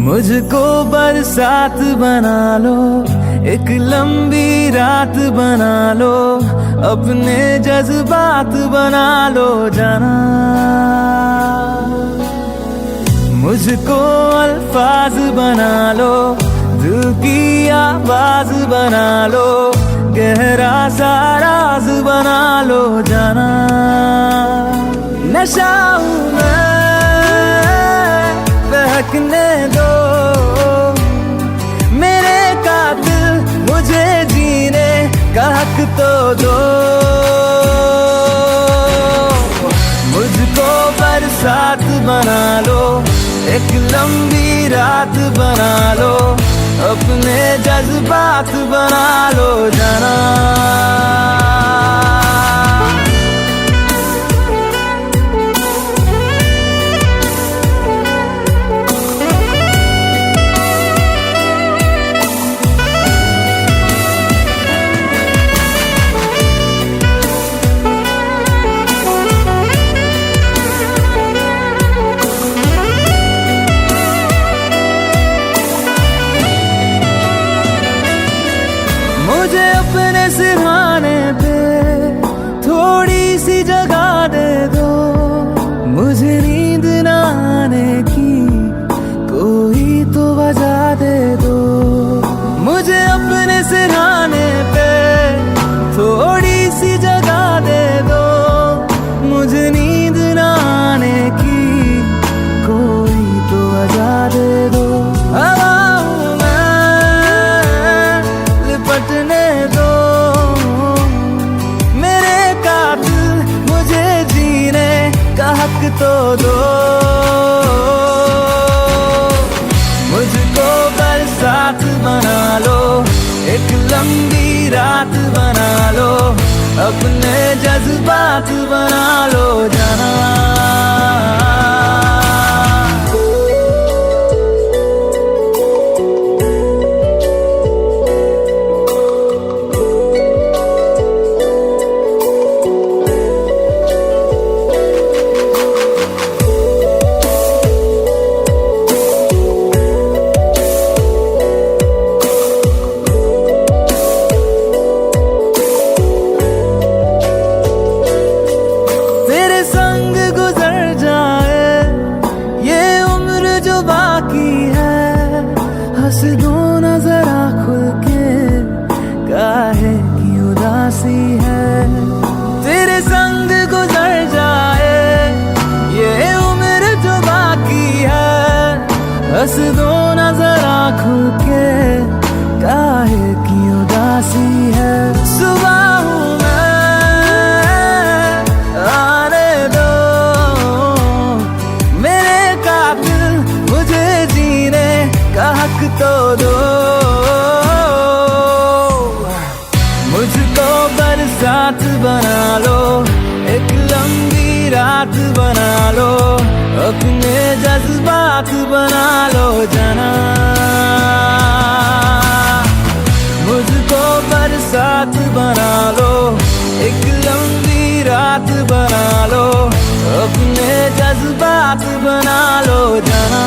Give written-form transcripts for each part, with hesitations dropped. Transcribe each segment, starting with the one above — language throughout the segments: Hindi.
मुझको बरसात बना लो, एक लंबी रात बना लो, अपने जज्बात बना लो जाना। मुझको अल्फाज बना लो, दिल की आवाज बना लो, गहरा सा राज बना लो जाना। नशा हूँ मैं, बहकने दो मेरे कातिल, मुझे जीने का हक तो दो। मुझको बरसात बना लो, एक लंबी रात बना लो, अपने जज्बात बना लो जाना। मुझे अपने सिरहाने पे थोड़ी सी जगह दे दो, मुझे नींद न आने की कोई तो वजह दे दो। मुझे अपने सिरहाने पे थोड़ी सी जगह दे दो, मुझे नींद न आने की कोई तो वजह दे दो। लिपटने दो मेरे कातिल, मुझे जीने का हक तो दो। मुझको बरसात बना लो, एक लंबी रात बना लो, अपने जज्बात बना लो जाना। हंस दो ना जरा खुल के, काहे की उदासी है। तेरे संग गुजर जाए ये उम्र जो बाकी है, हंस दो ना जरा खुल के, काहे की उदासी है। सुबह हूँ मैं, आने दो मेरे कातिल, मुझे जीने का हक तो दो। मुझको बरसात बना लो, एक लंबी रात बना लो, अपने जज्बात बना लो जाना। मुझको बरसात बना लो, एक लंबी रात बना लो, अपने जज्बात बना लो जाना।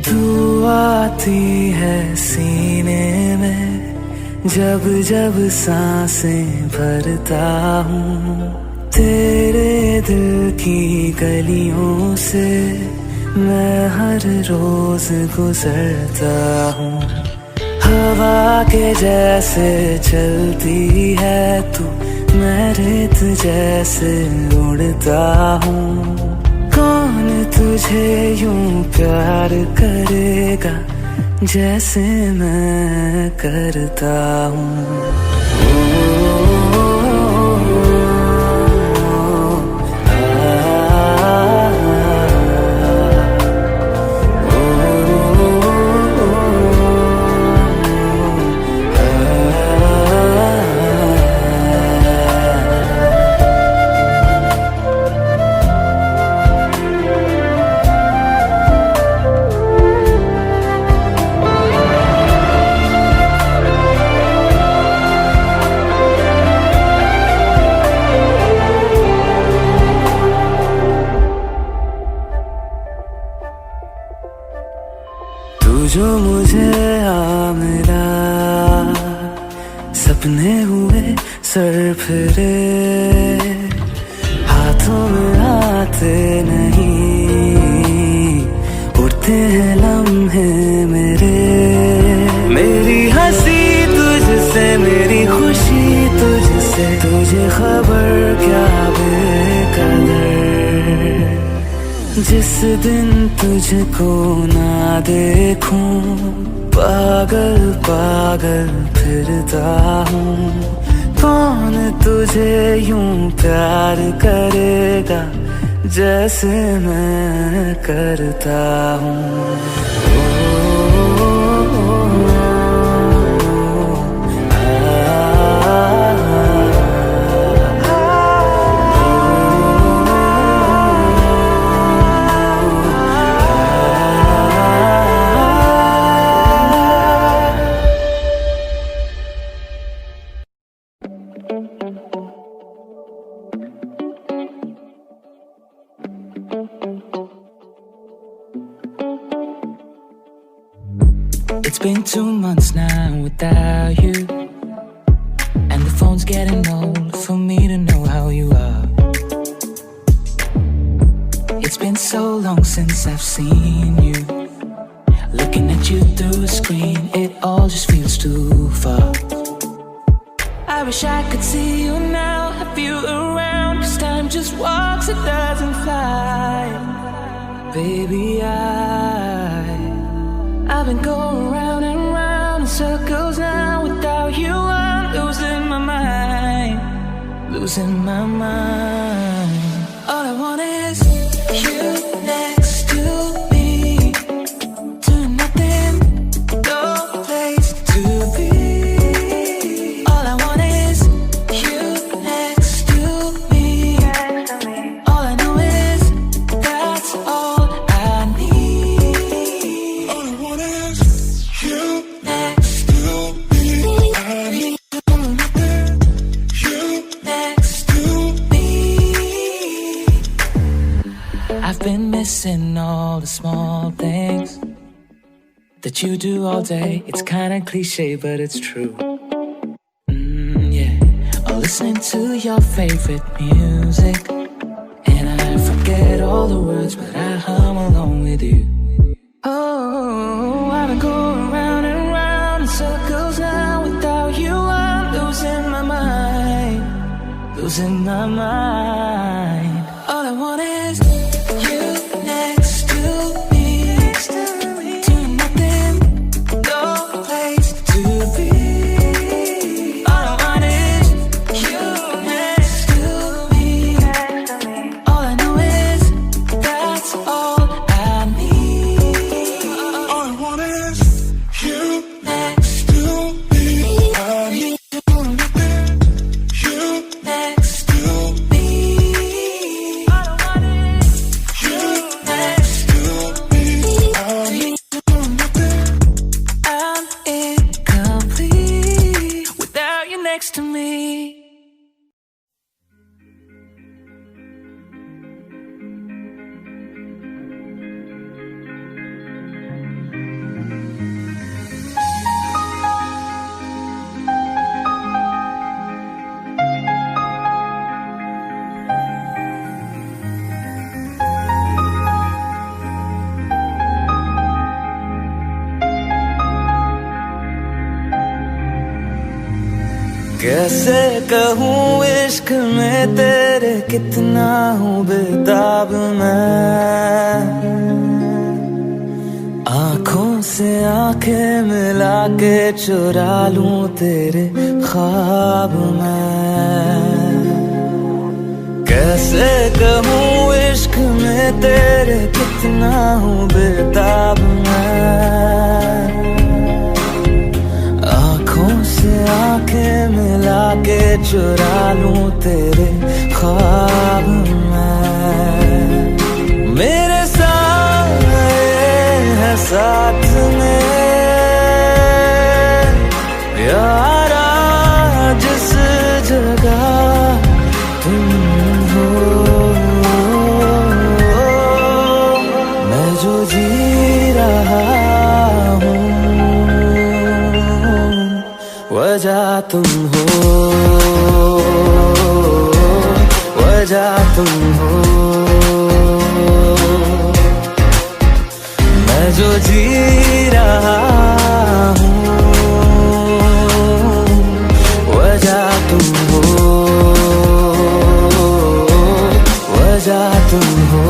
तू आती है सीने में, जब जब सांसें भरता हूँ, तेरे दिल की गलियों से मैं हर रोज गुजरता हूँ। हवा के जैसे चलती है तू, मैं रेत जैसे उड़ता हूँ। कौन तुझे यूं प्यार करेगा जैसे मैं करता हूँ। जो मुझे आ मिला, सपने हुए सर फिरे, हाथों में आते नहीं, उड़ते हैं लम्हे मेरे। मेरी हंसी तुझसे, मेरी खुशी तुझसे, तुझे खबर क्या बेकदर। जिस दिन तुझको ना देखूं, पागल पागल फिरता हूँ। कौन तुझे यूं प्यार करेगा जैसे मैं करता हूँ। It's been 2 months now without you, and the phone's getting old for me to know how you are. It's been so long since I've seen you. Looking at you through a screen, it all just feels too far. I wish I could see you now, have you around, 'cause time just walks, it doesn't fly. Baby, I've been going round and round in circles now. Without you I'm losing my mind, losing my mind. All I want is you next to me, doing nothing, no place to be. All I want is you next to me. All I know is that's all I need. All I want is you next to me. I need you next to me. I've been missing all the small things that you do all day. It's kinda cliche, but it's true. Yeah. Or listening to your favorite music, and I forget all the words, but I hum along with you. Oh, I've been going round and round in circles now. Without you I'm losing my mind, losing my mind. All I want is you next to me, doing nothing, no place to be. All I want is you next to me. All I know is that's all I need. All I want is you next to me. I need you next to me. All I want is you next to me. I need I'm incomplete without you next to me. कैसे कहूँ इश्क में तेरे कितना हूँ बेताब मैं, आँखों से आंखें मिला के चुरा लूं तेरे ख्वाब मैं। कैसे कहूँ इश्क में तेरे कितना हूँ बेताब मैं, आँखों से आंखें मिला के चुरा लूं तेरे ख्वाब मैं। मेरे साए है साथ में यारा जिस जगह तुम हो, मैं जो जी रहा हूँ वजह तुम हो, वजह तुम हो। मैं जो जी रहा हूँ वजह तुम हो, वजह तुम हो।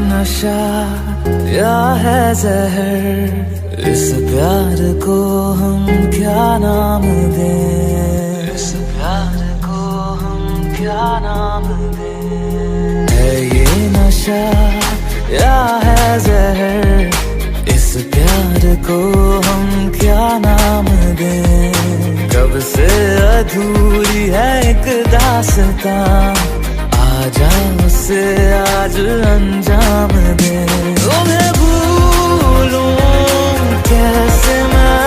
नशा या है जहर, इस प्यार को हम क्या नाम दें, इस प्यार को हम क्या नाम दें। है ये नशा या है जहर, इस प्यार को हम क्या नाम दें। कब से अधूरी है एक दास्तां, आजा मुझसे आज अंजाम दे। तुम्हें भूलूं कैसे मैं,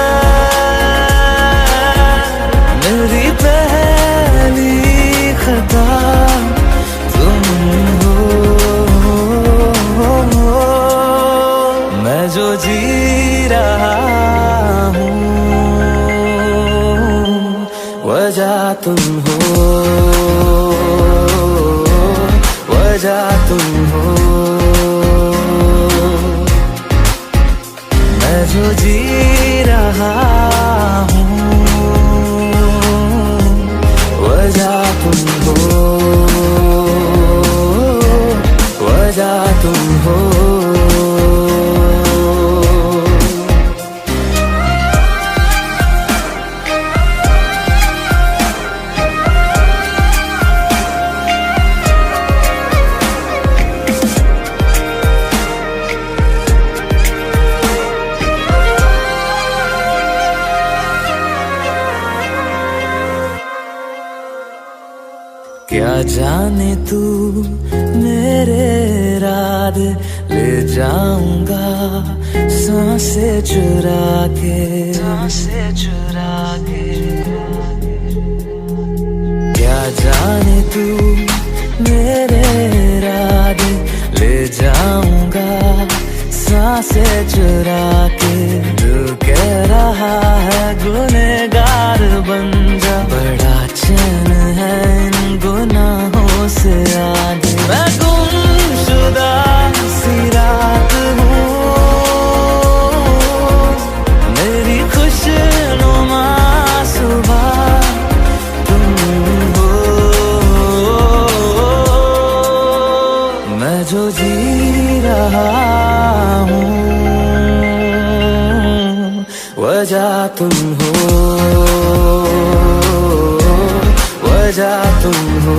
मेरी पहली खता तुम हो। मैं जो जी रहा हूँ वजह तुम हो, वजह तुम हो। मैं जो जी रहा हूँ वजह तुम हो, वजह तुम हो। क्या जाने तू मेरे रात ले जाऊंगा सांसें चुरा के, सांसें चुरा के। क्या जाने तू मेरे रात ले जाऊंगा सांसें चुरा के। दिल कह रहा है गुनहगार बन जा, बड़ा चैन है इन गुनाहों से आगे। मैं गुमशुदा सी रात हूँ, मेरी खुशनुमा सुबह तुम हो। मैं जो जी रहा हूँ वजह तुम हो, वजह तुम हो।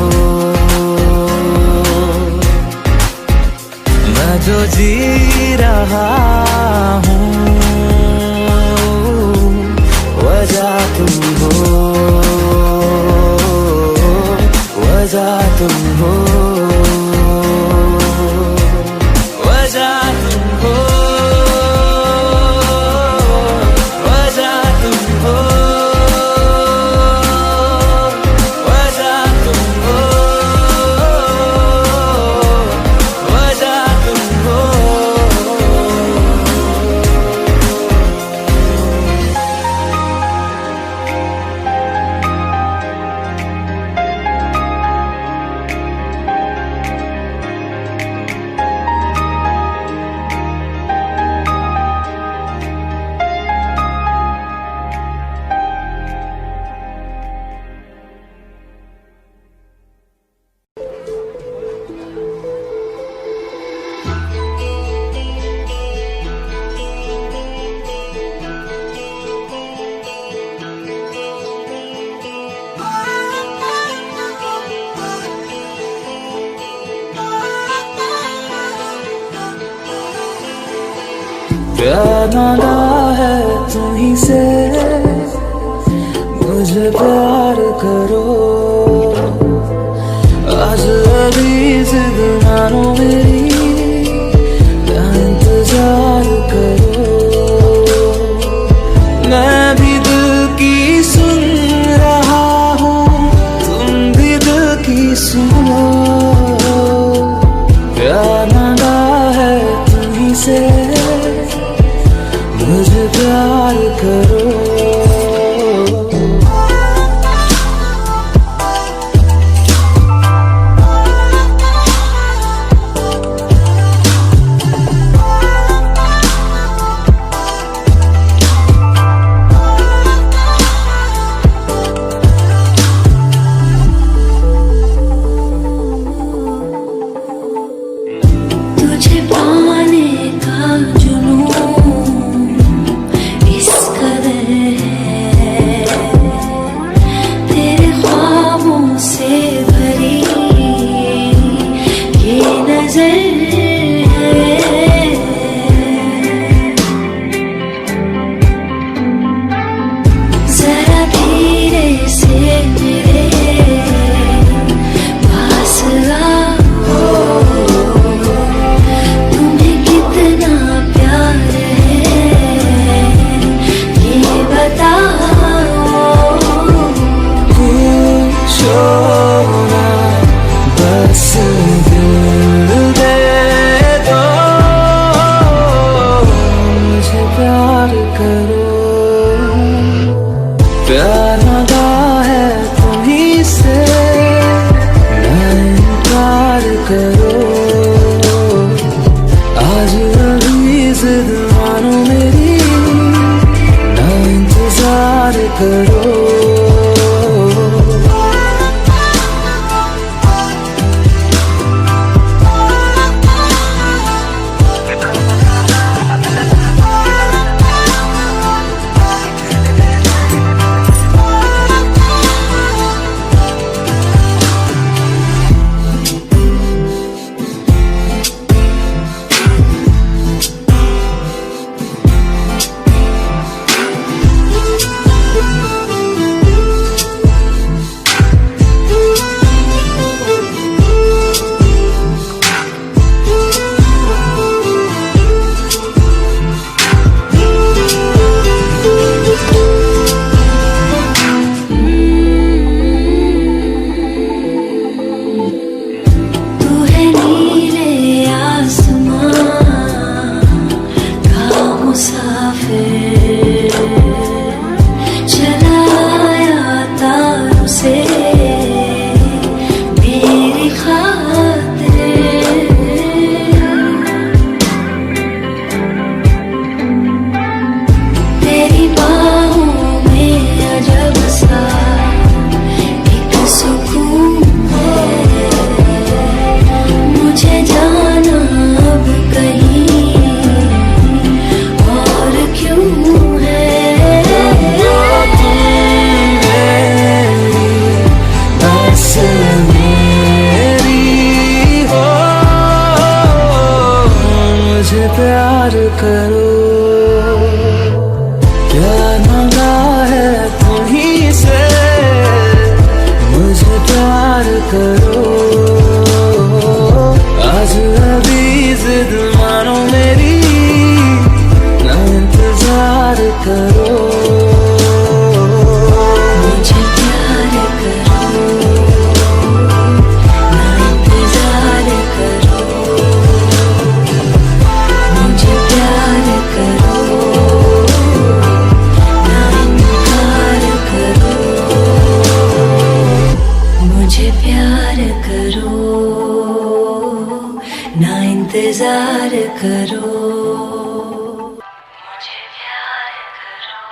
मैं जो जी रहा हूँ वजह तुम हो, वजह तुम हो, वजह तुम हो, वजह तुम हो। वजह तुम हो, प्यार मांगा है तुम्हीं से, मुझे प्यार करो। आज अभी जिद मानो मेरी, ना इंतजार करो। मैं भी दिल की सुन रहा हूँ, तुम भी दिल की सुनो। प्यार मांगा है तुम्हीं से, मुझे प्यार करो। तुझे पाने का जुनून इस कदर है, तेरे ख्वाबों से भरी ये नजर है। जरा धीरे से मेरे पास आओ, तुम्हें कितना प्यार है ये बताओ। पूछो ना, बस दिल दे दो, मुझे प्यार करो। प्यार मांगा है तुम्हीं से, ना इनकार करो। आज अभी जिद मानो मेरी, ना इंतजार करो। तू है नीले आसमां का मुसाफिर, चला आया तारों से मेरी खातिर। तेरी बाहों में अजब सा एक सुकून है, मुझे जाना अब कहीं और क्यों है। बस मेरी हो, मुझे प्यार करो। प्यार मांगा है तुम्हीं से, मुझे प्यार करो। आज अभी जिद मानो मेरी, ना इंतजार करो। मुझे प्यार करो, ना इंतजार करो। मुझे प्यार करो, ना इनकार करो। मुझे प्यार करो, ना इंतजार करो। मुझे प्यार करो,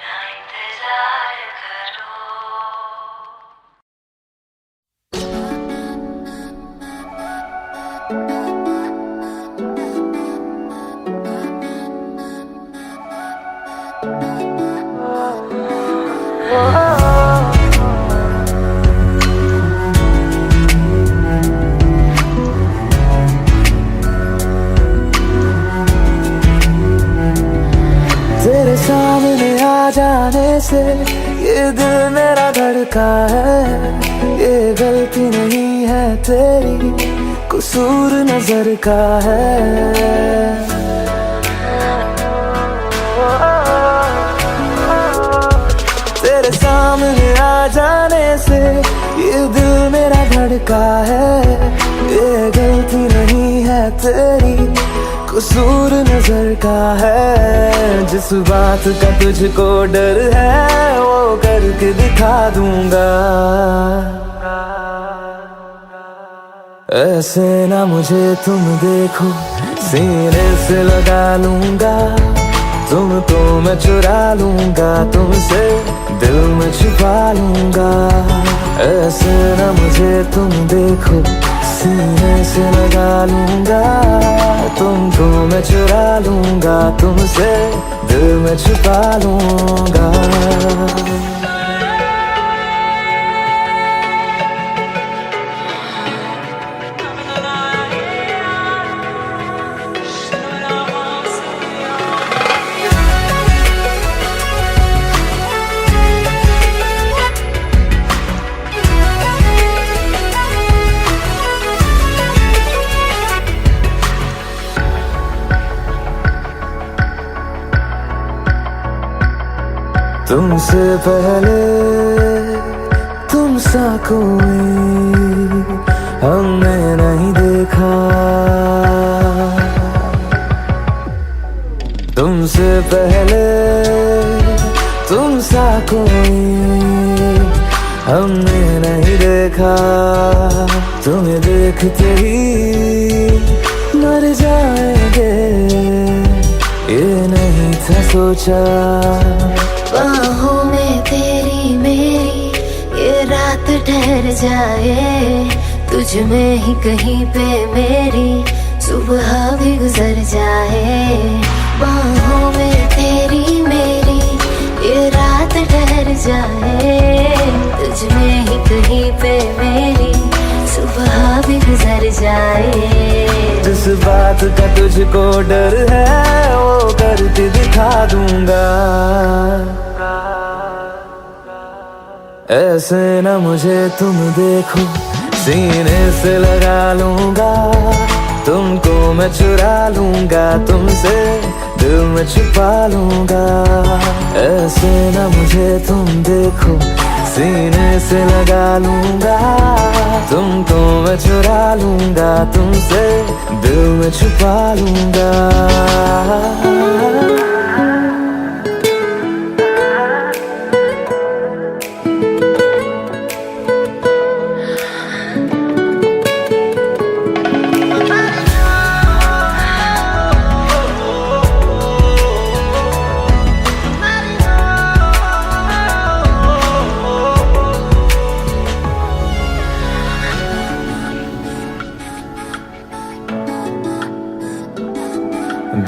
ना इंतजार करो। से ये दिल मेरा धड़का है। ये गलती नहीं है तेरी, कसूर नजर का है। तेरे सामने आ जाने से ये दिल मेरा धड़का है। ये गलती नहीं है तेरी, कसूर नजर का है। जिस बात का तुझको डर है वो करके दिखा दूंगा। ऐसे ना मुझे तुम देखो, सीने से लगा लूंगा। तुमको मैं चुरा लूंगा, तुमसे दिल में छुपा लूंगा। ऐसे ना मुझे तुम देखो, सीने से लगा लूंगा। तुमको मैं चुरा लूंगा, तुमसे दिल में छुपा लूंगा। तुमसे पहले तुम सा कोई हमने नहीं देखा। तुमसे पहले तुम सा कोई हमने नहीं देखा। तुम्हें देखते ही मर जाएंगे, ये नहीं था सोचा। बाहों में तेरी मेरी ये रात ठहर जाए। तुझ में ही कहीं पे मेरी सुबह भी गुजर जाए। बाहों में तेरी मेरी ये रात ठहर जाए। तुझ में ही कहीं पे मेरी सुबह भी गुजर जाए। जिस बात का तुझको डर है वो करके दिखा दूंगा। ऐसे ना मुझे तुम देखो, सीने से लगा लूंगा। तुमको मैं चुरा लूंगा, तुमसे दिल में छुपा लूंगा। ऐसे ना मुझे तुम देखो, सीने से लगा लूंगा। तुमको मैं चुरा लूंगा, तुमसे दिल में छुपा लूंगा।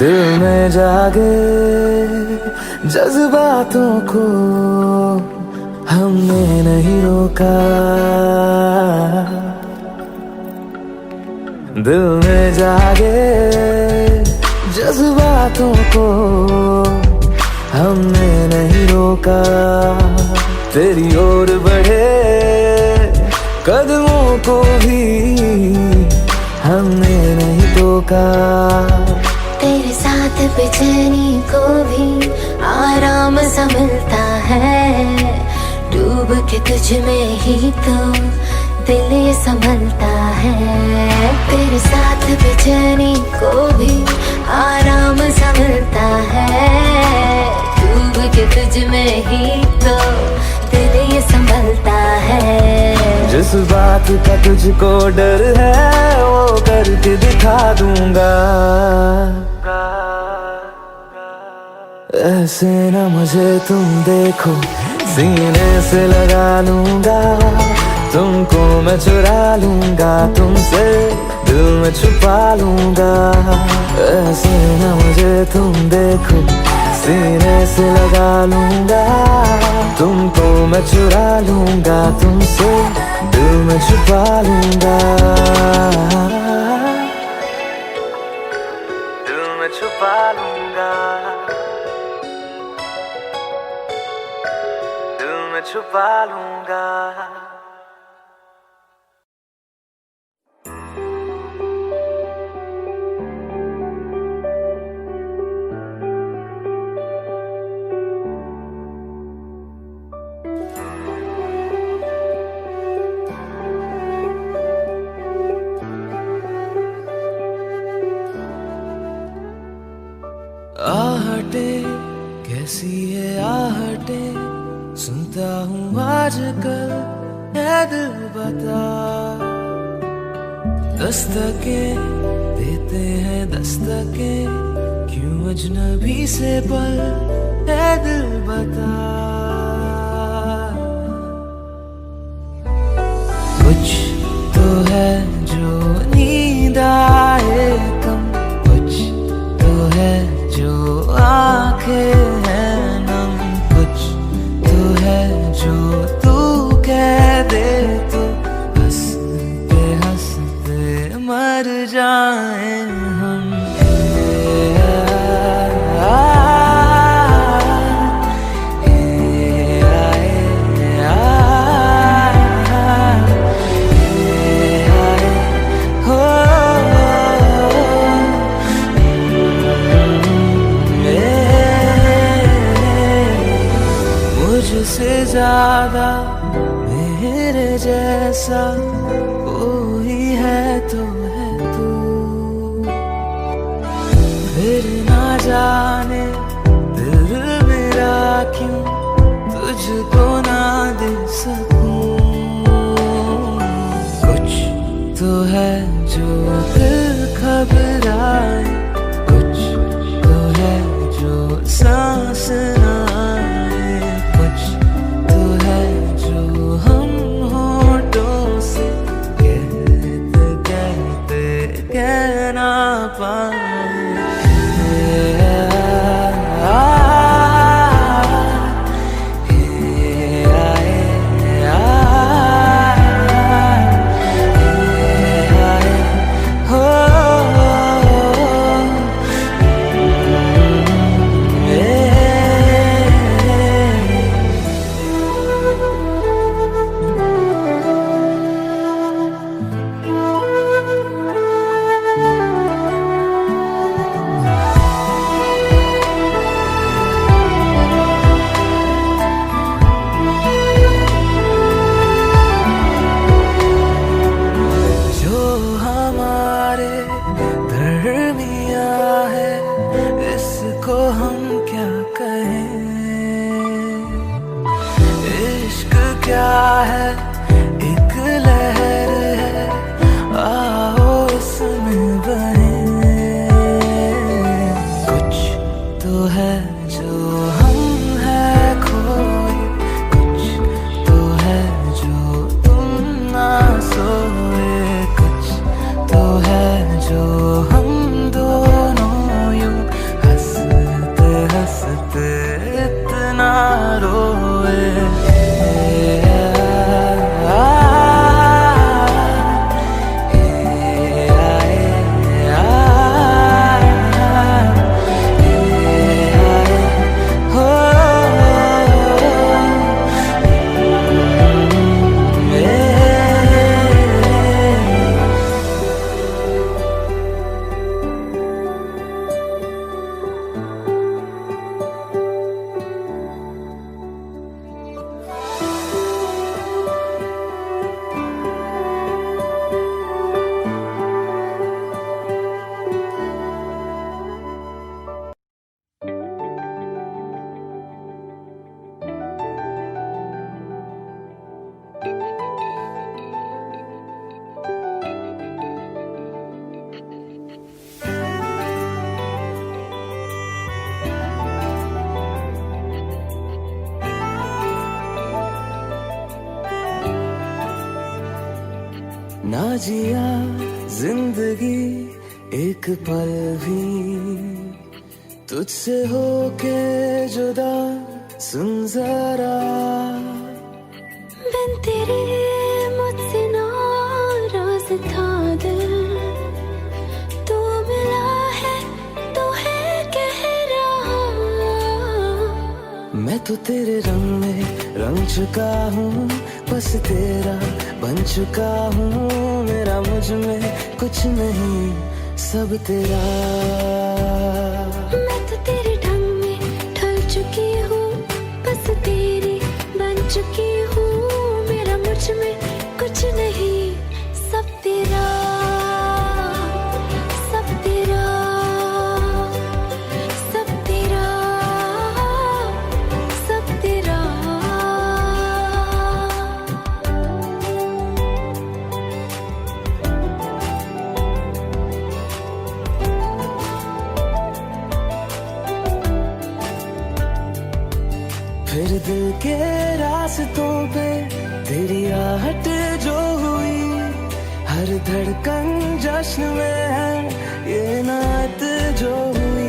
दिल में जागे जज्बातों को हमने नहीं रोका। दिल में जागे जज्बातों को हमने नहीं रोका। तेरी ओर बढ़े कदमों को भी हमने नहीं टोका। तेरे साथ बेचैनी को भी आराम सा मिलता है। डूब के तुझ में ही तो दिल ये संभलता है। तेरे साथ बेचैनी को भी आराम सा मिलता है। डूब के तुझ में ही तो दिल ये संभलता है। जिस बात का तुझको डर है वो करके दिखा दूंगा। ऐसे ना मुझे तुम देखो, सीने से लगा लूंगा। तुमको मैं चुरा लूंगा, तुमसे दिल में छुपा लूंगा। ऐसे ना मुझे तुम देखो, सीने से लगा लूंगा। तुमको मैं चुरा लूंगा, तुमसे दिल में छुपा लूंगा। दिल में छुपा लूंगा। में छुपा लूंगा। आहटे कैसी है आहटे सुनता हूँ आजकल है दिल बता। दस्तके देते हैं दस्तके क्यों अजनबी से पल है दिल बता। कुछ तो है जो नींद आए कम, कुछ तो है जो आंखें हैं नम, कुछ तो है जो तू कह दे तो हंसते हंसते मर जाए हम। मुझसे ज्यादा मेरे जैसा कोई है तो है तू, फिर ना जाने दिल मेरा क्यों तुझको ना दे सकूं। कुछ तो है जो दिल घबराए, कुछ तो है जो सांस ना आए, कुछ तो है जो हम होठों से कहते कहते कह ना पाए। ना जिया जिंदगी एक पल भी तुझसे होके जुदा, सुन जरा बिन तेरे मुझसे नाराज था दिल, तू मिला है तो है कह रहा। मैं तो तेरे रंग में रंग चुका हूँ, बस तेरा बन चुका हूँ। मेरा मुझ में कुछ नहीं, सब तेरा। मैं तो तेरे ढंग में ढल चुकी हूँ, बस तेरी बन चुकी हूँ। मेरा मुझ में कुछ नहीं, सब तेरा, सब तेरा, सब तेरा, सब तेरा। फिर दिल के रास्तों पे तेरी आहट जो हुई, हर धड़कन जश्न में है ये नात जो हुई।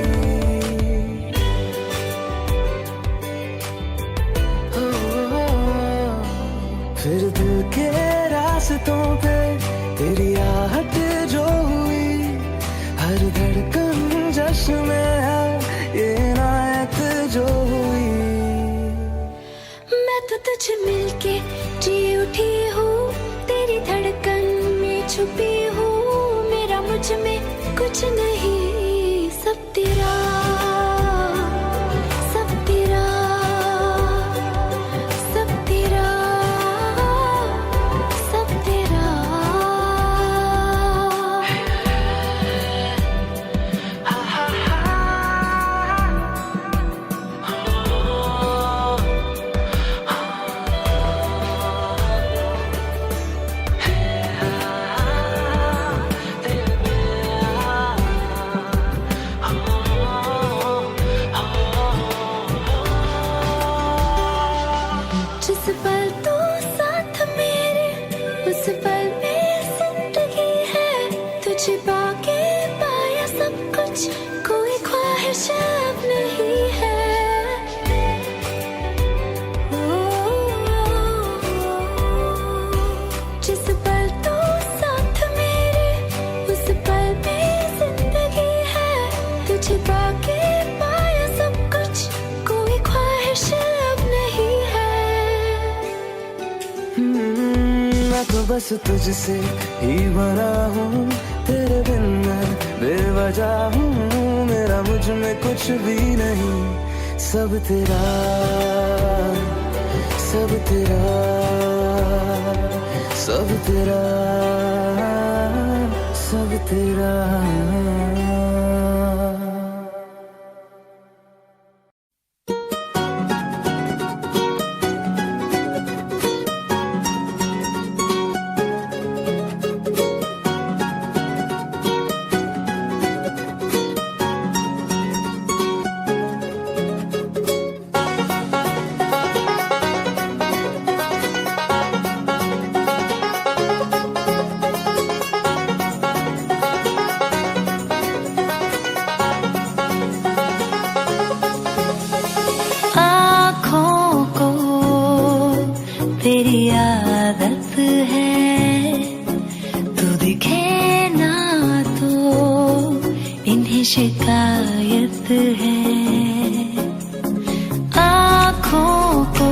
फिर दिल के रास्तों पे तेरी आहट जो हुई, हर धड़कन जश्न में है ये नात जो हुई। मैं तो तुझे मिलके जी उठी हूँ, तेरी धड़कन में छुपी हूँ। मेरा मुझ में कुछ नहीं, सब तेरा, सब तेरा, सब तेरा, सब तेरा। जिस पल तू साथ मेरे, उस पल में जिंदगी है। तुझे पाके पाया सब कुछ, कोई ख्वाहिश अब नहीं है। जिस पल तू साथ मेरे, उस पल में जिंदगी है। तुझे पाके पाया सब कुछ, कोई ख्वाहिश अब नहीं है। मैं तो बस तुझसे ही बना हूँ, तेरे बिन मैं बेवजह हूँ। मेरा मुझ में कुछ भी नहीं, सब तेरा, सब तेरा, सब तेरा, सब तेरा। तेरी आदत है, तू दिखे ना तो इन्हें शिकायत है। आँखों को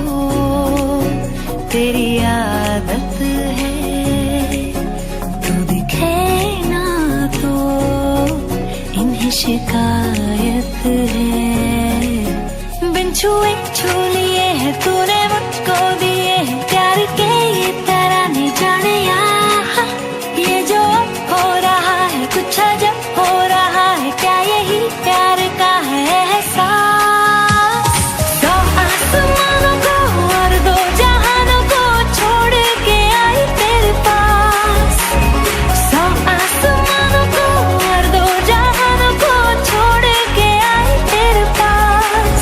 तेरी आदत है, तू दिखे ना तो इन्हें शिकायत है। बिन छुए छू लिए है तूने मुझको दिए हैं प्यार के ये तराने, जाने यहाँ ये जो हो रहा है कुछ अजब हो रहा है। क्या यही प्यार का है एहसास? दो आसमानों को और दो जहानों को छोड़ के आई तेरे पास। सौ आसमानों को और दो जहानों को छोड़ के आई तेरे पास।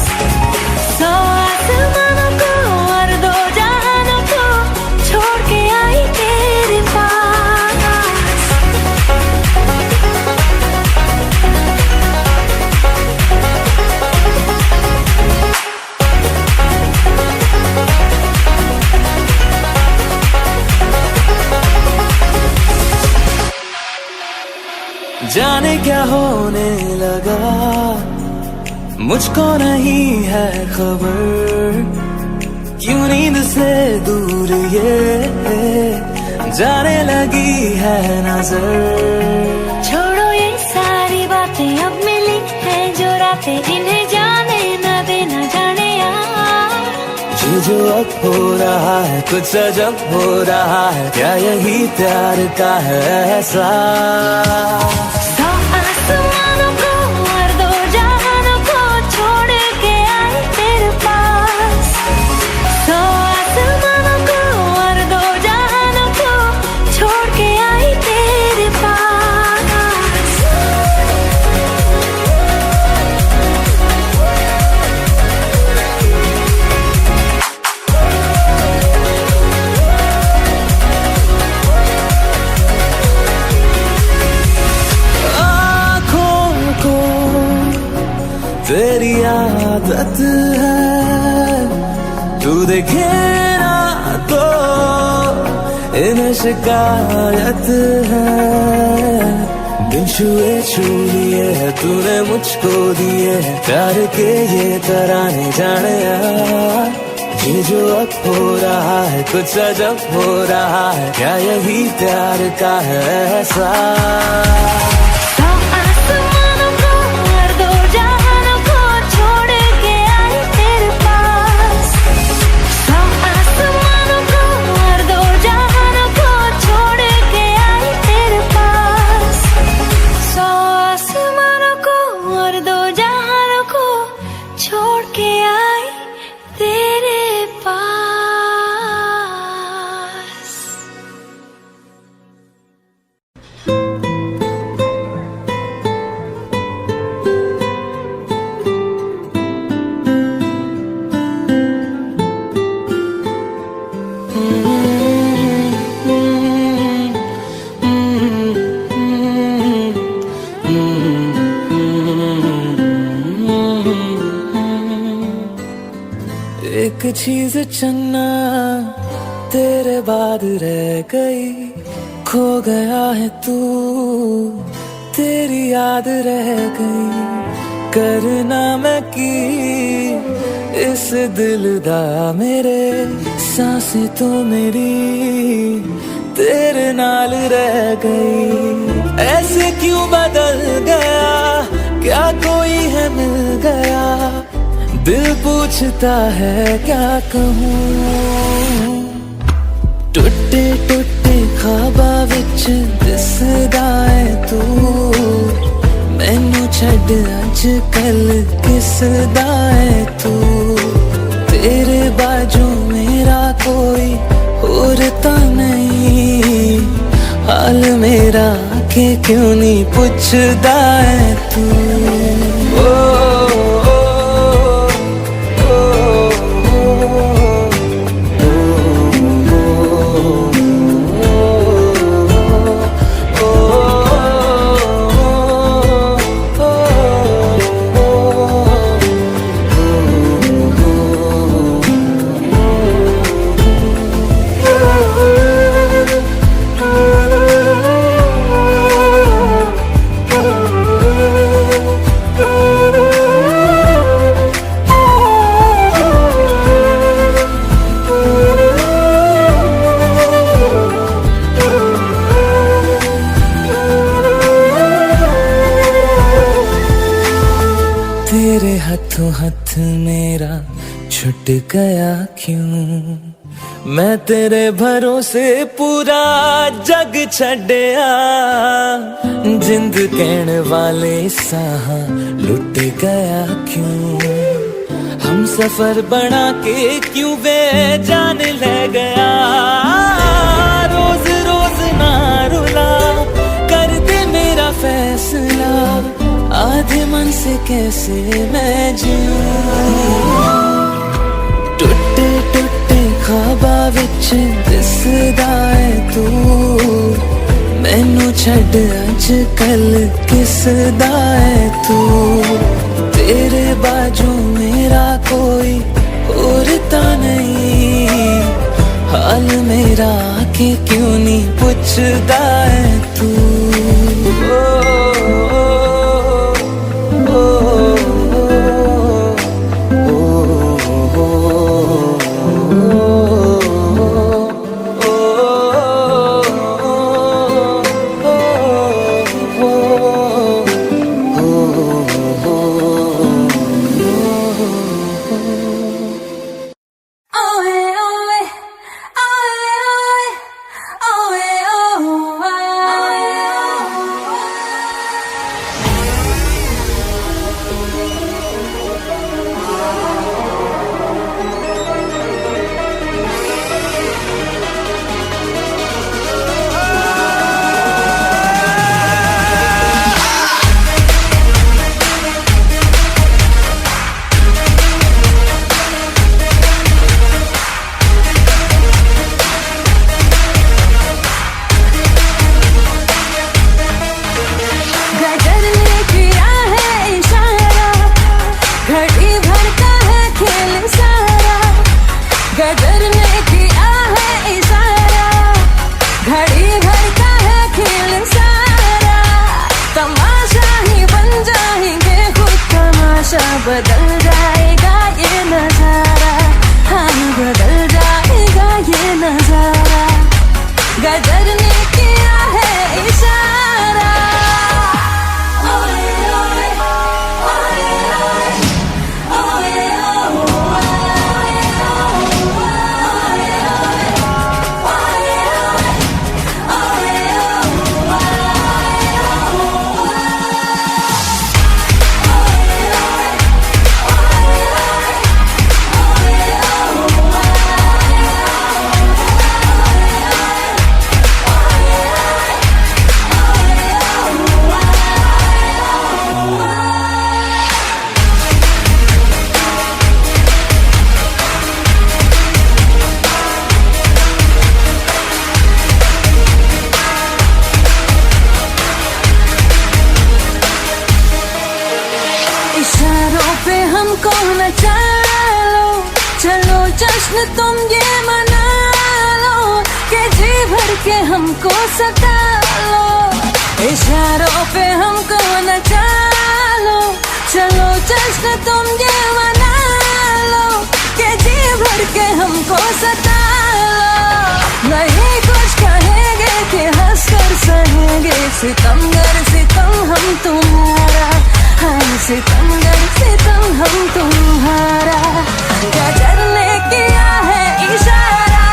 सौ आसमानों को और दो जहानों को छोड़ के आई तेरे पास। जाने क्या होने लगा, मुझको नहीं है खबर क्यों नींद से दूर ये जाने लगी है नजर। छोड़ो ये सारी बातें, अब मिली है जो रातें, इन्हें जाने न देना जाने यार। ये जो अब हो रहा है कुछ अजब हो रहा है, क्या यही प्यार का है एहसास। सौ आसमानों को और दो जहानों को छोड़ के आई तेरे पास। सौ आसमानों को और दो जहानों को छोड़ के आई तेरे पास। तेरी आदत है तू देखे ना तो इन्हें शिकायत है। बिन छुए छू लिए है तूने मुझको दिए है प्यार के ये तराने जाने यार। ये जो अब हो रहा है कुछ अजब हो रहा है, क्या यही प्यार का है एहसास। एक चीज चन्ना तेरे बाद रह गई, खो गया है तू तेरी याद रह गई। करना मैं की इस दिल दा मेरे सांसें तो मेरी तेरे नाल रह गई। ऐसे क्यों बदल गया, क्या कोई है मिल गया, दिल पूछता है क्या कहूँ। टुटे टुटे ख्वाबा विच दिसदा है तू, मैनू छड्ड अज कल किसदा है तू। तेरे बाजू मेरा कोई और तो नहीं, हाल मेरा के क्यों नहीं पूछदा है तू। तेरे हाथों हाथ मेरा छूट गया क्यों, मैं तेरे भरोसे पूरा जग छड़िया। जिंद कहण वाले साह लुट गया क्यों, हम सफर बना के क्यों बेजान ले गया। रोज रोज ना रुला, कर दे मेरा फैसला, आधे मन से कैसे मैं जीऊं। टुटे टुटे ख्वाबा विच दिसदा है तू, मैनू छड्ड अज कल किसदा है तू। तेरे बाजू मेरा कोई और तो नहीं, हाल मेरा के क्यों नहीं पूछदा है तू। Oh हमको नचा लो, चलो जश्न तुम ये मना लो कि जी भर के हमको सता लो। इशारों पे हमको नचा लो, चलो जश्न तुम ये मना लो कि जी भर के हमको सता लो। नहीं कुछ कहेंगे कि हंस कर सहेंगे, सितमगर सितम हम तुम्हारा, हाँ सितमगर सितम हम तुम्हारा। क्या करने किया है इशारा,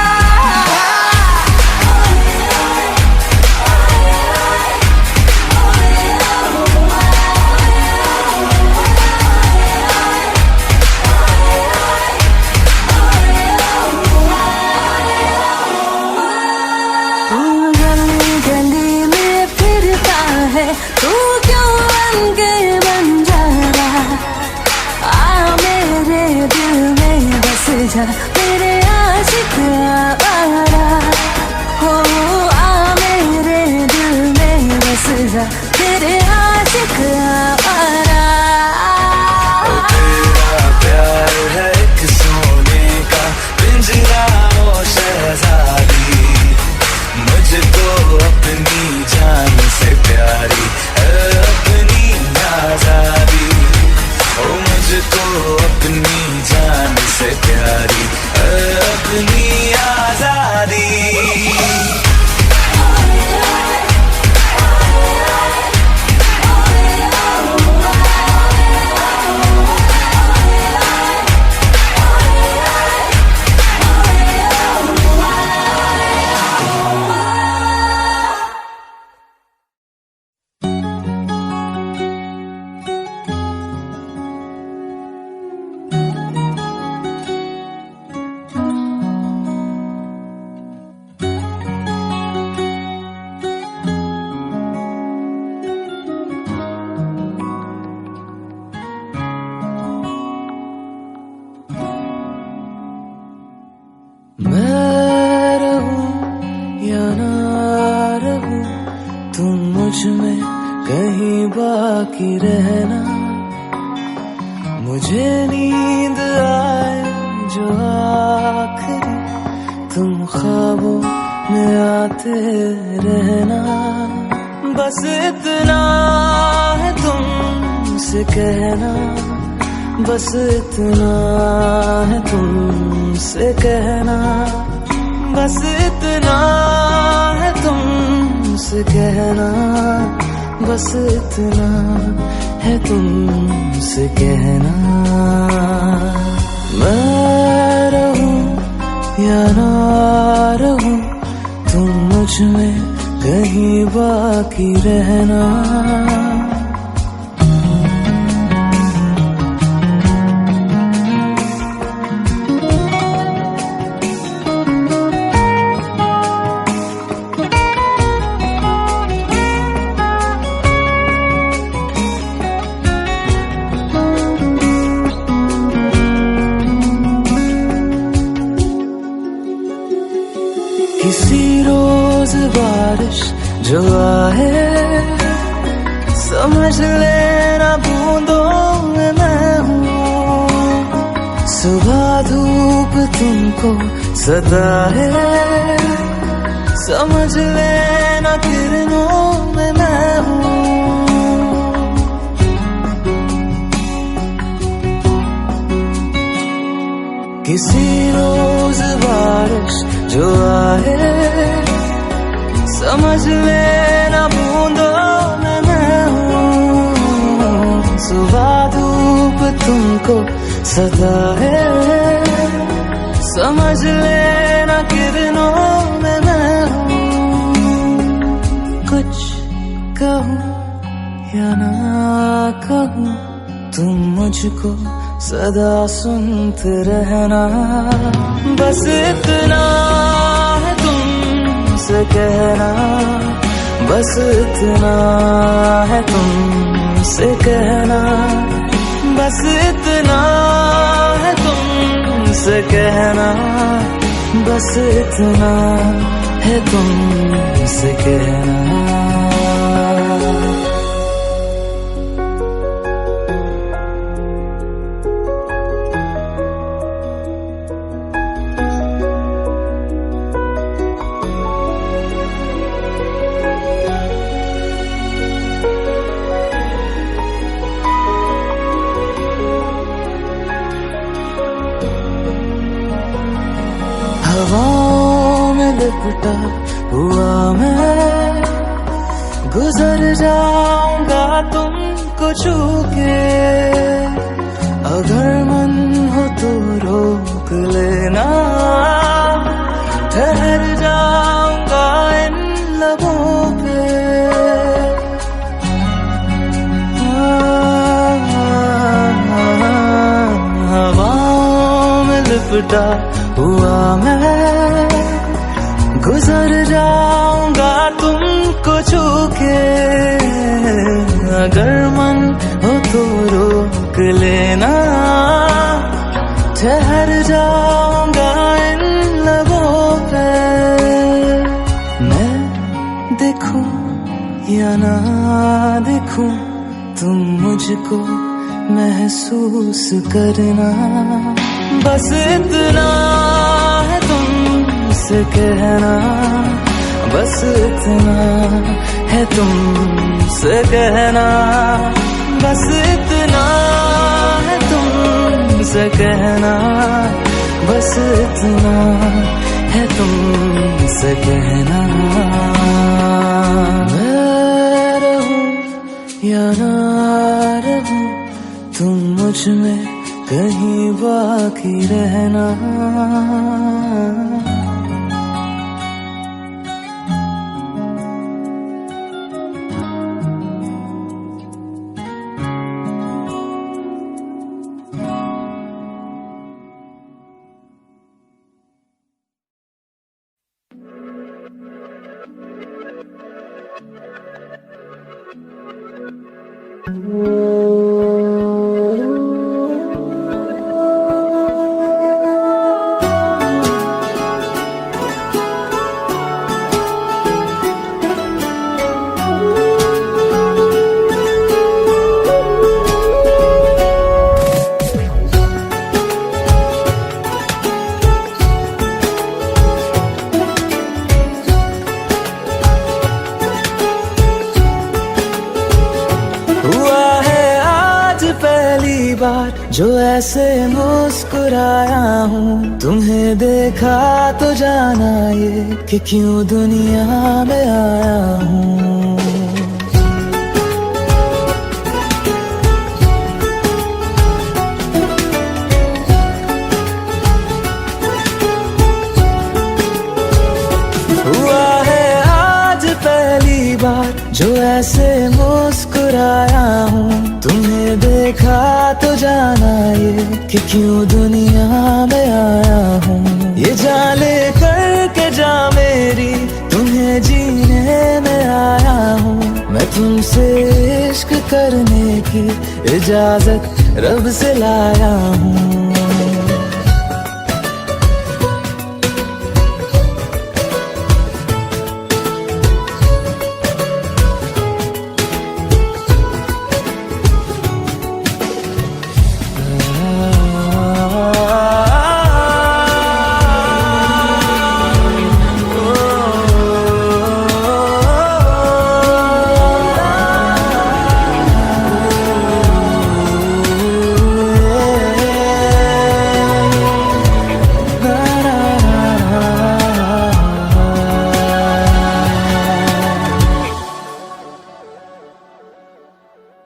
तू क्यों बन के बन जा रहा, आ मेरे दिल में बस जा, मेरे आशिक आवारा हो, आ मेरे दिल में बस जा, मेरे आशिक आवारा। तेरा प्यार है एक सोने का पिंजरा ओ शहजादी, मुझको अपनी जान से प्यारी अपनी आजादी, ओ मुझको अपनी जान से प्यारी अपनी आजादी। मैं रहूं या ना रहूं, तुम मुझ में कहीं बाकी रहना। मुझे नींद आए जो आखिरी, तुम ख्वाबों में आते रहना। बस इतना है तुमसे कहना, बस इतना है तुमसे कहना, बस इतना है तुमसे कहना, बस इतना है तुमसे कहना। मैं रहूं या ना रहूं, तुम मुझ में कहीं बाकी रहना। किसी रोज बारिश जो आए, समझ लेना बूंदों में मैं हूँ। सुबह धूप तुमको सदा है, समझ लेना किरणों में मैं हूँ। किसी रोज बारिश जो आए, समझ लेना बूंदों में मैं हूँ। सुबह धूप तुमको सदा है, समझ लेना किरणों में मैं हूँ। कुछ कहूँ या ना कहूँ, तुम मुझको सदा सुनते रहना। बस इतना है तुमसे कहना, बस इतना है तुमसे कहना, बस इतना है तुमसे कहना, बस इतना है तुमसे कहना। लिपटा हुआ मैं, गुजर जाऊंगा तुमको छू के। अगर मन हो तो रोक लेना, ठहर जाऊंगा इन लबों पे। हवाओं में लिपटा हुआ मैं, गुजर जाऊंगा तुमको छू के। अगर मन हो तो रोक लेना, ठहर जाऊंगा इन लबों पे। मैं देखूं या ना देखूं, तुम मुझको महसूस करना। बस इतना है तुमसे कहना, बस इतना है तुमसे कहना, बस इतना है तुमसे कहना, बस इतना है तुमसे कहना। मैं रहूं या ना रहूं, तुम मुझ में कहीं बाकी रहना। जो ऐसे मुस्कुराया हूँ, तुम्हें देखा तो जाना ये कि क्यों दुनिया में आया हूँ। हुआ है आज पहली बार जो ऐसे मुस्कुराया हूँ, तुम्हें देखा तो जाना ये कि क्यों दुनिया में आया हूँ। ये जान ले करके जा मेरी, तुम्हें जीने में आया हूँ। मैं तुमसे इश्क करने की इजाजत रब से लाया हूँ।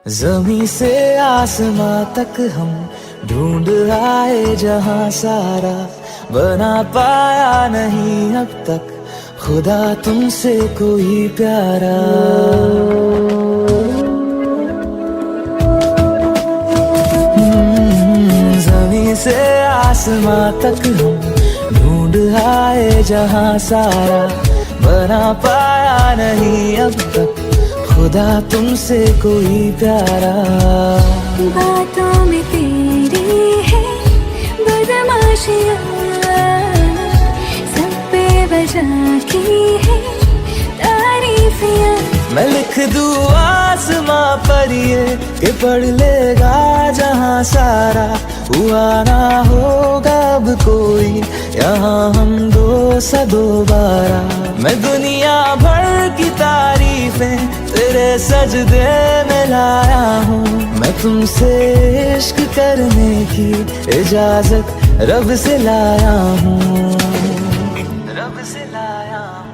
ज़मीं से आसमां तक हम ढूंढ आए जहां सारा, बना पाया नहीं अब तक खुदा तुमसे कोई प्यारा। ज़मीं से आसमां तक हम ढूंढ आए जहां सारा, बना पाया नहीं अब तक खुदा तुमसे कोई प्यारा। बातों में तेरी है बदमाशियाँ, सब पे वजह की है तारीफियाँ। मैं लिख दूँ आसमां पर ये कि पढ़ लेगा जहां सारा, हुआ ना होगा अब कोई यहाँ हम दो सा दोबारा। मैं दुनिया भर की तारीफें तेरे सजदे में लाया हूँ। मैं तुमसे इश्क करने की इजाजत रब से लाया हूँ, रब से लाया हूँ।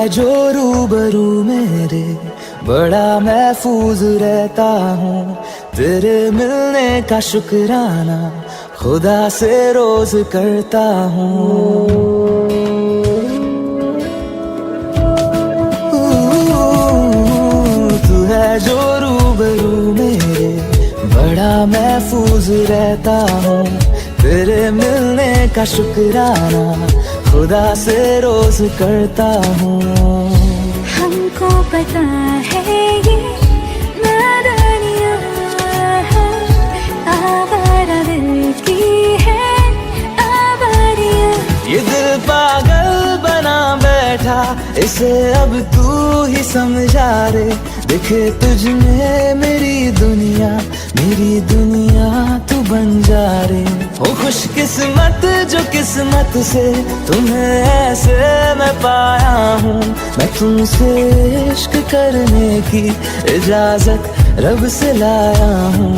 जो रूबरू मेरे बड़ा महफूज रहता हूँ। तेरे मिलने का शुक्राना खुदा से रोज करता हूँ। तू है जो रूबरू मेरे बड़ा महफूज रहता हूँ। तेरे मिलने का शुक्राना खुदा से रोज करता हूँ। हमको पता है ये नादानियाँ है, आवारा दिल की है आवारियाँ। ये दिल पागल बना बैठा, इसे अब तू ही समझा रे। दिखे तुझ में मेरी दुनिया तू बन जा रे। हो खुशकिस्मत जो किस्मत से तुम्हें ऐसे मैं पाया हूँ। मैं तुमसे इश्क करने की इजाजत रब से लाया हूँ।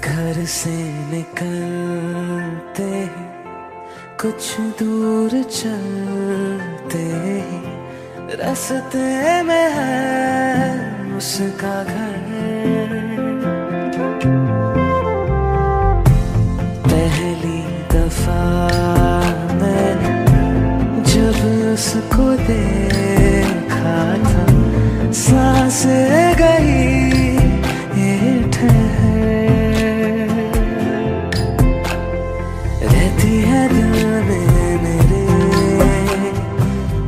घर से निकलते ही कुछ दूर चलते ही रास्ते में है उसका घर। पहली दफा मैंने जब उसको देखा था, सांसें गई ये ठहर।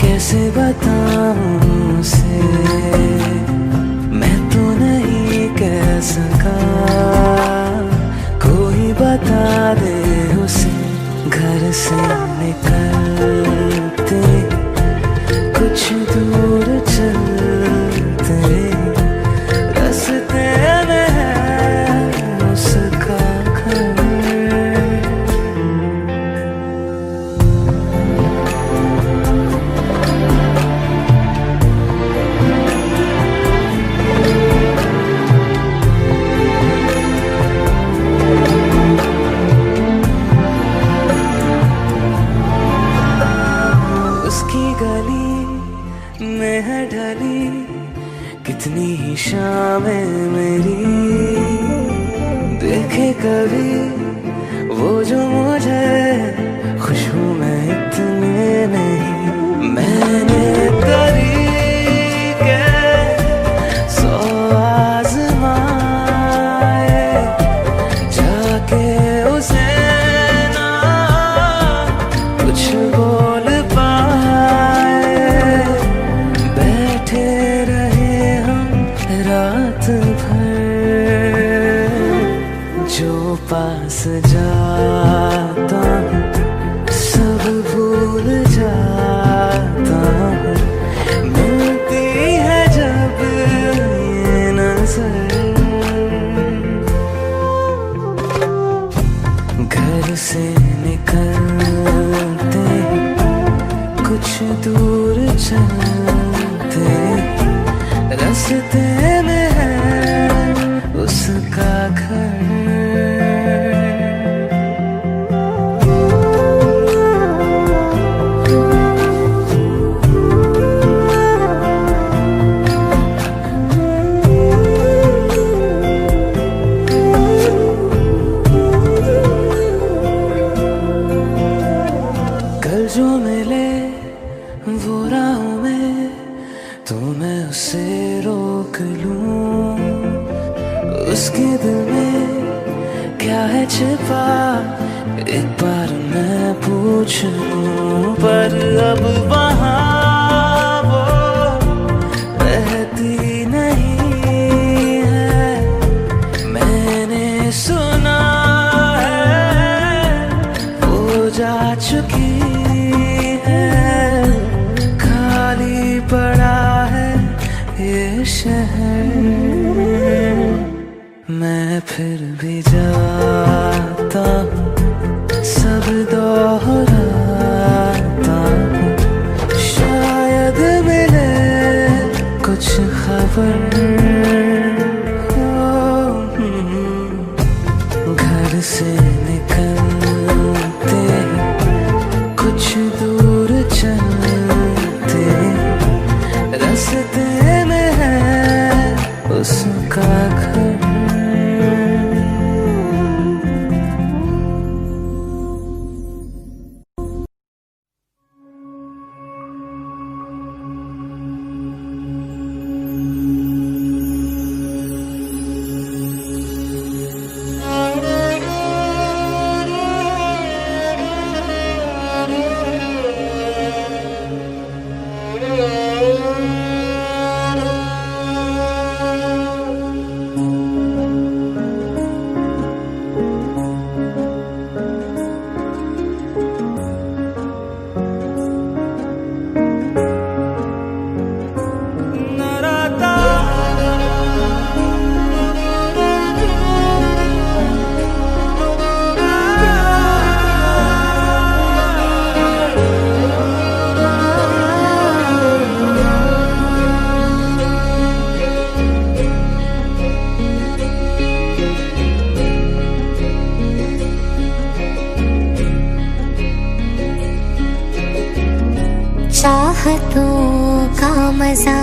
कैसे बताऊं उसे, मैं तो नहीं कह सका, कोई बता दे उसे। घर से निकलते कुछ दूर चलते रास्ते में है उसका घर। में है ढली कितनी ही शामें मेरी, देखे कभी वो जो मुझे खुशबू में इतने नहीं। मैंने तरीके 100 आज़माए, जाके उसे ना कुछ बोल रात भर। जो पास जाता हूँ सब भूल जाता हूँ, मिलती है जब ये नजर। घर से निकलते कुछ दूर चलते रास्ते में है उसका घर। कल जो मिले वो राहों में तो मैं उसे रोक लूं। उसके दिल में क्या है छिपा एक बार मैं पूछ लूं। पर अब वहाँ वो रहती नहीं है, मैंने सुना है वो जा चुकी है। खाली पड़ा है ये शहर, मैं फिर भी जाता हूँ सब दोहराता हूँ, शायद मिले कुछ खबर। घर से निकलते कुछ दूर चलते, रास्ते में है उसका घर। चाहतों का मजा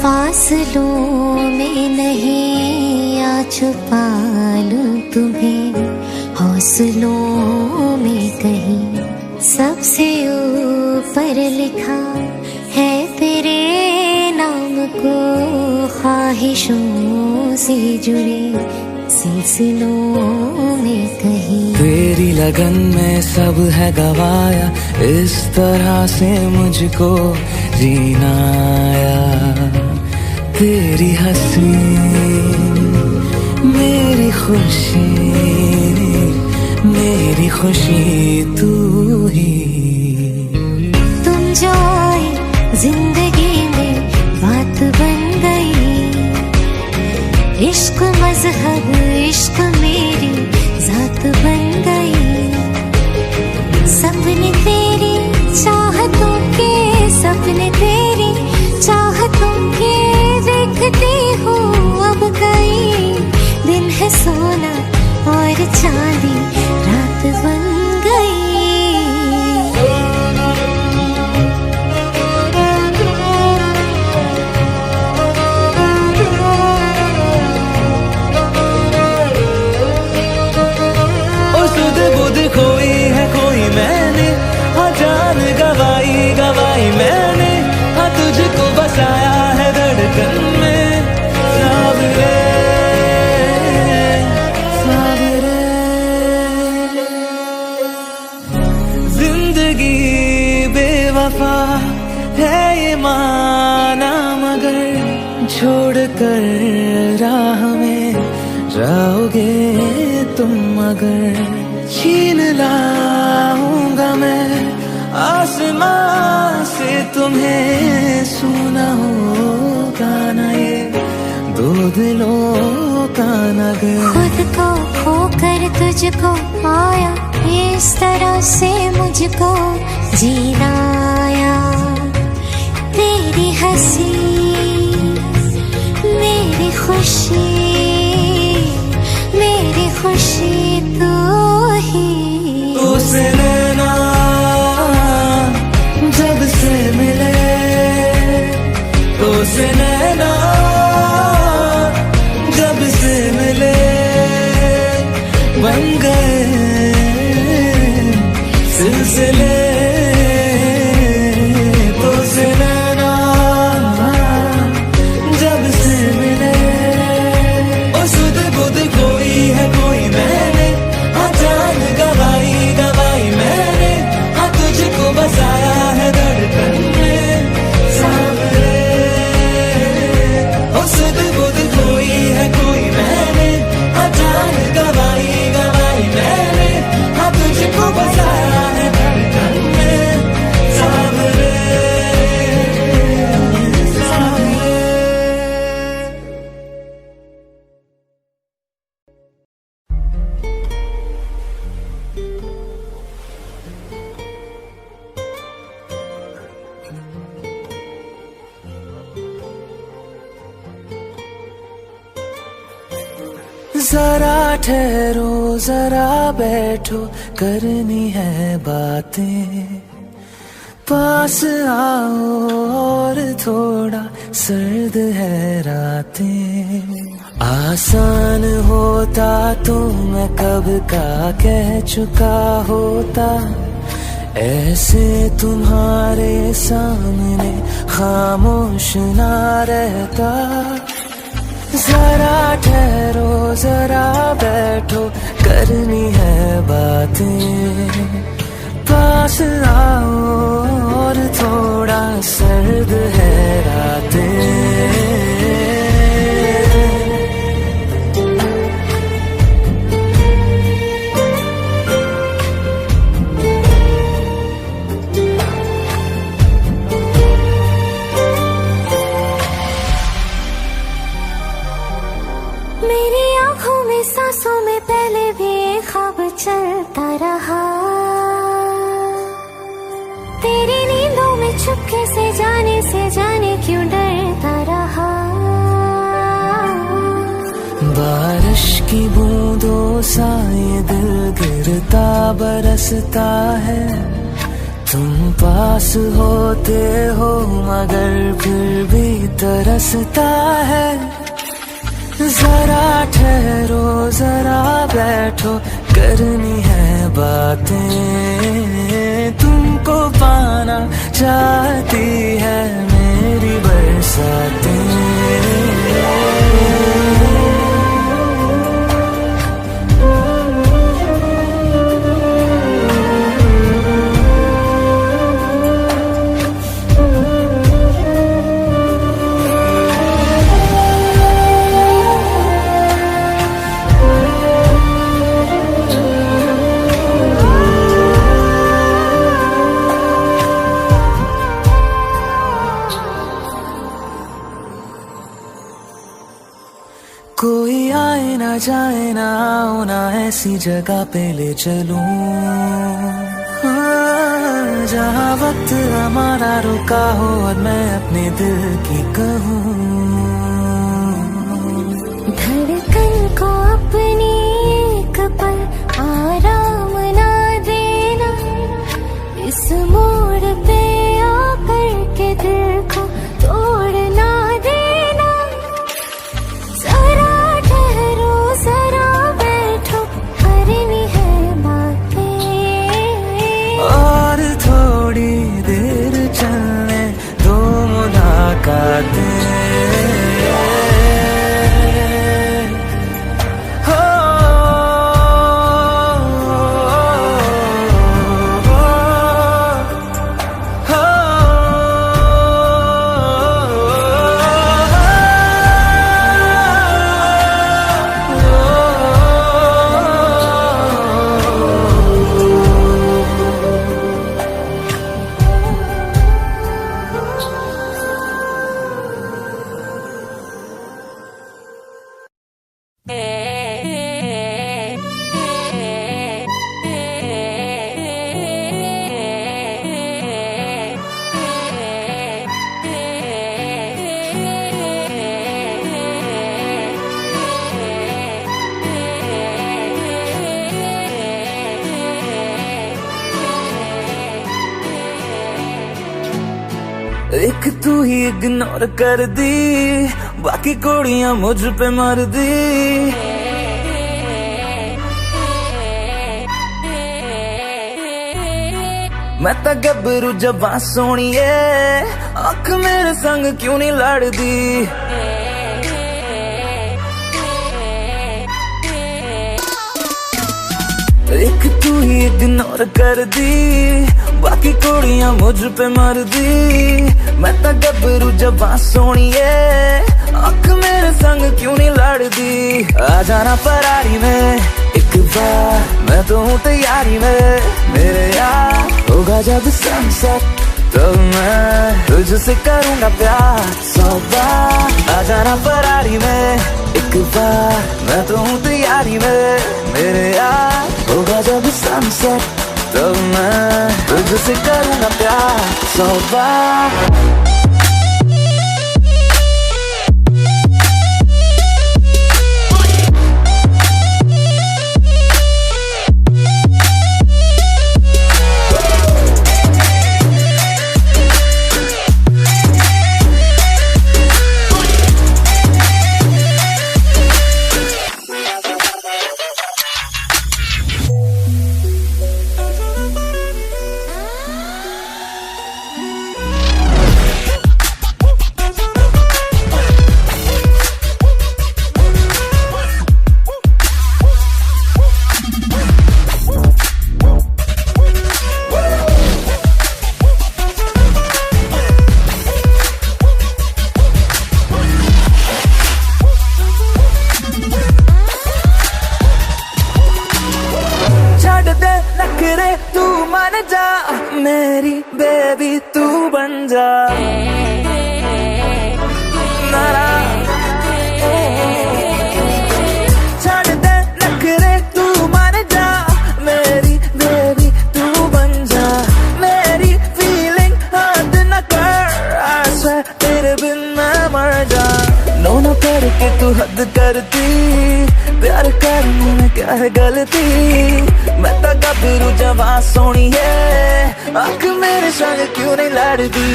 फासलों में नहीं, आ छुपा लूं तुम्हें हौसलों में कहीं। सबसे ऊपर लिखा है तेरे नाम को, ख्वाहिशों से जुड़े सिलसिलों में कहीं। तेरी लगन में सब है गवाया, इस तरह से मुझको जीना आया। तेरी हंसी मेरी खुशी तू ही। तुम जो आए जिंदगी में बात बन गई, इश्क मजहब इश्क मेरी जात बन गई। सपने तेरी चाहतों के, सपने तेरी चाहतों के देखती हूँ अब कई। दिन है सोना और चांदी रात बन गई। बुध खोई है कोई मैंने, हाँ जान गवाई मैंने, हाँ तुझको बसाया है धड़कन में। सावरे जिंदगी बेवफा है ये माना, मगर छोड़ कर राह में जाओगे तुम अगर। छीन लाऊंगा मैं आसमां से तुम्हें, सुना होगा ना ये दो दिलों का नगर। खुद को खोकर तुझको पाया, इस तरह से मुझको जीना आया। तेरी हंसी मेरी खुशी तू ही। तुझसे नैना जब से मिले, तुझसे नैना जब से मिले, बन गए सिलसिले। तुझसे नैना जब से मिले, जरा ठहरो जरा बैठो करनी है बातें, पास आओ और थोड़ा सर्द है रातें। आसान होता तो मैं कब का कह चुका होता, ऐसे तुम्हारे सामने खामोश ना रहता। जरा ठहरो जरा बैठो करनी है बातें, पास आओ और थोड़ा सर्द है रातें। मेरी आंखों में सांसों में पहले भी एक ख्वाब चलता रहा, तेरी नींदों में चुपके से जाने क्यों डरता रहा। बारिश की बूंदों सा ये दिल गिरता बरसता है, तुम पास होते हो मगर फिर भी तरसता है। जरा ठहरो जरा बैठो करनी है बातें, तुमको पाना चाहती है मेरी बरसातें। कोई आए ना जाए ना आओ ना ऐसी जगह पे ले चलूं, जहाँ वक्त हमारा रुका हो और मैं अपने दिल की कहूँ। धड़कन को अपनी एक पल आराम ना देना, इस मोड़ पे आकर के दिल को तोड़ ना देना। जरा ठहरो जरा बैठो करनी है बातें, और थोड़ी देर चलने दो मुलाकातें। एक तू ही इग्नोर कर दी, बाकी कुड़ियां मुझ पे मर दी। मैं तो गबरू जबां सोनिए, अख मेरे संग क्यों नहीं लड़दी। एक तू ही इग्नोर कर दी, बाकी कुड़ियां मुझ पे मर दी। मैं तो गबरू जबां सोनिए, अख मेरे संग क्यों नहीं लड़दी। आ जाना फरारी में एक बार, मैं तो हूँ तैयारी में मेरे यार। होगा जब सनसेट तो मैं तुझसे करूँगा प्यार 100 बार। आ जाना फरारी में एक बार, मैं तो हूँ तैयारी में मेरे यार। होगा जब सनसेट तो मैं तुझसे करूँगा प्यार 100 बार। तू हद करती, प्यार करने में क्या है गलती। मैं तो गबरू जवां सोनी है, आँख मेरे संग क्यों नहीं लड़ती।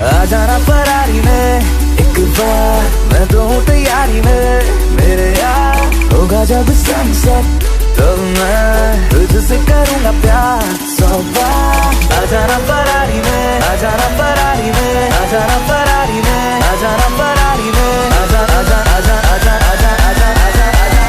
आ जाना फरारी में एक बार, मैं तो हूँ तैयारी में मेरे यार। होगा जब सनसेट तो मैं तुझसे करूँगा प्यार 100 बार। आ जाना फरारी में, आ जाना फरारी में, आ जाना फरारी में, आ जाना फरारी में, आ जा आ जा आ जा आ जा आ जा आ जा आ जा आ जा।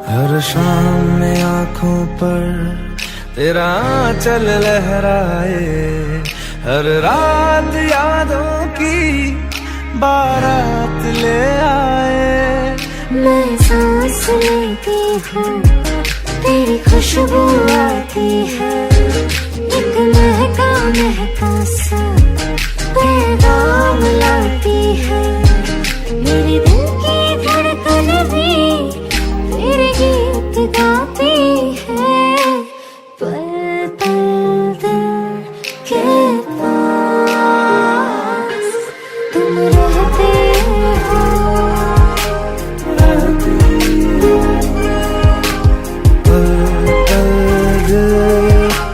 हर शाम में आँखों पर तेरा आंचल लहराए, हर रात यादों की बारात ले आए। मैं सांस लेती हूँ तेरी खुशबू आती है, एक महका महका सा पैगाम लाती है। मेरे दिल की धड़कन भी तेरे गीत गाती है। पल पल दिल के पास तुम रहते हो।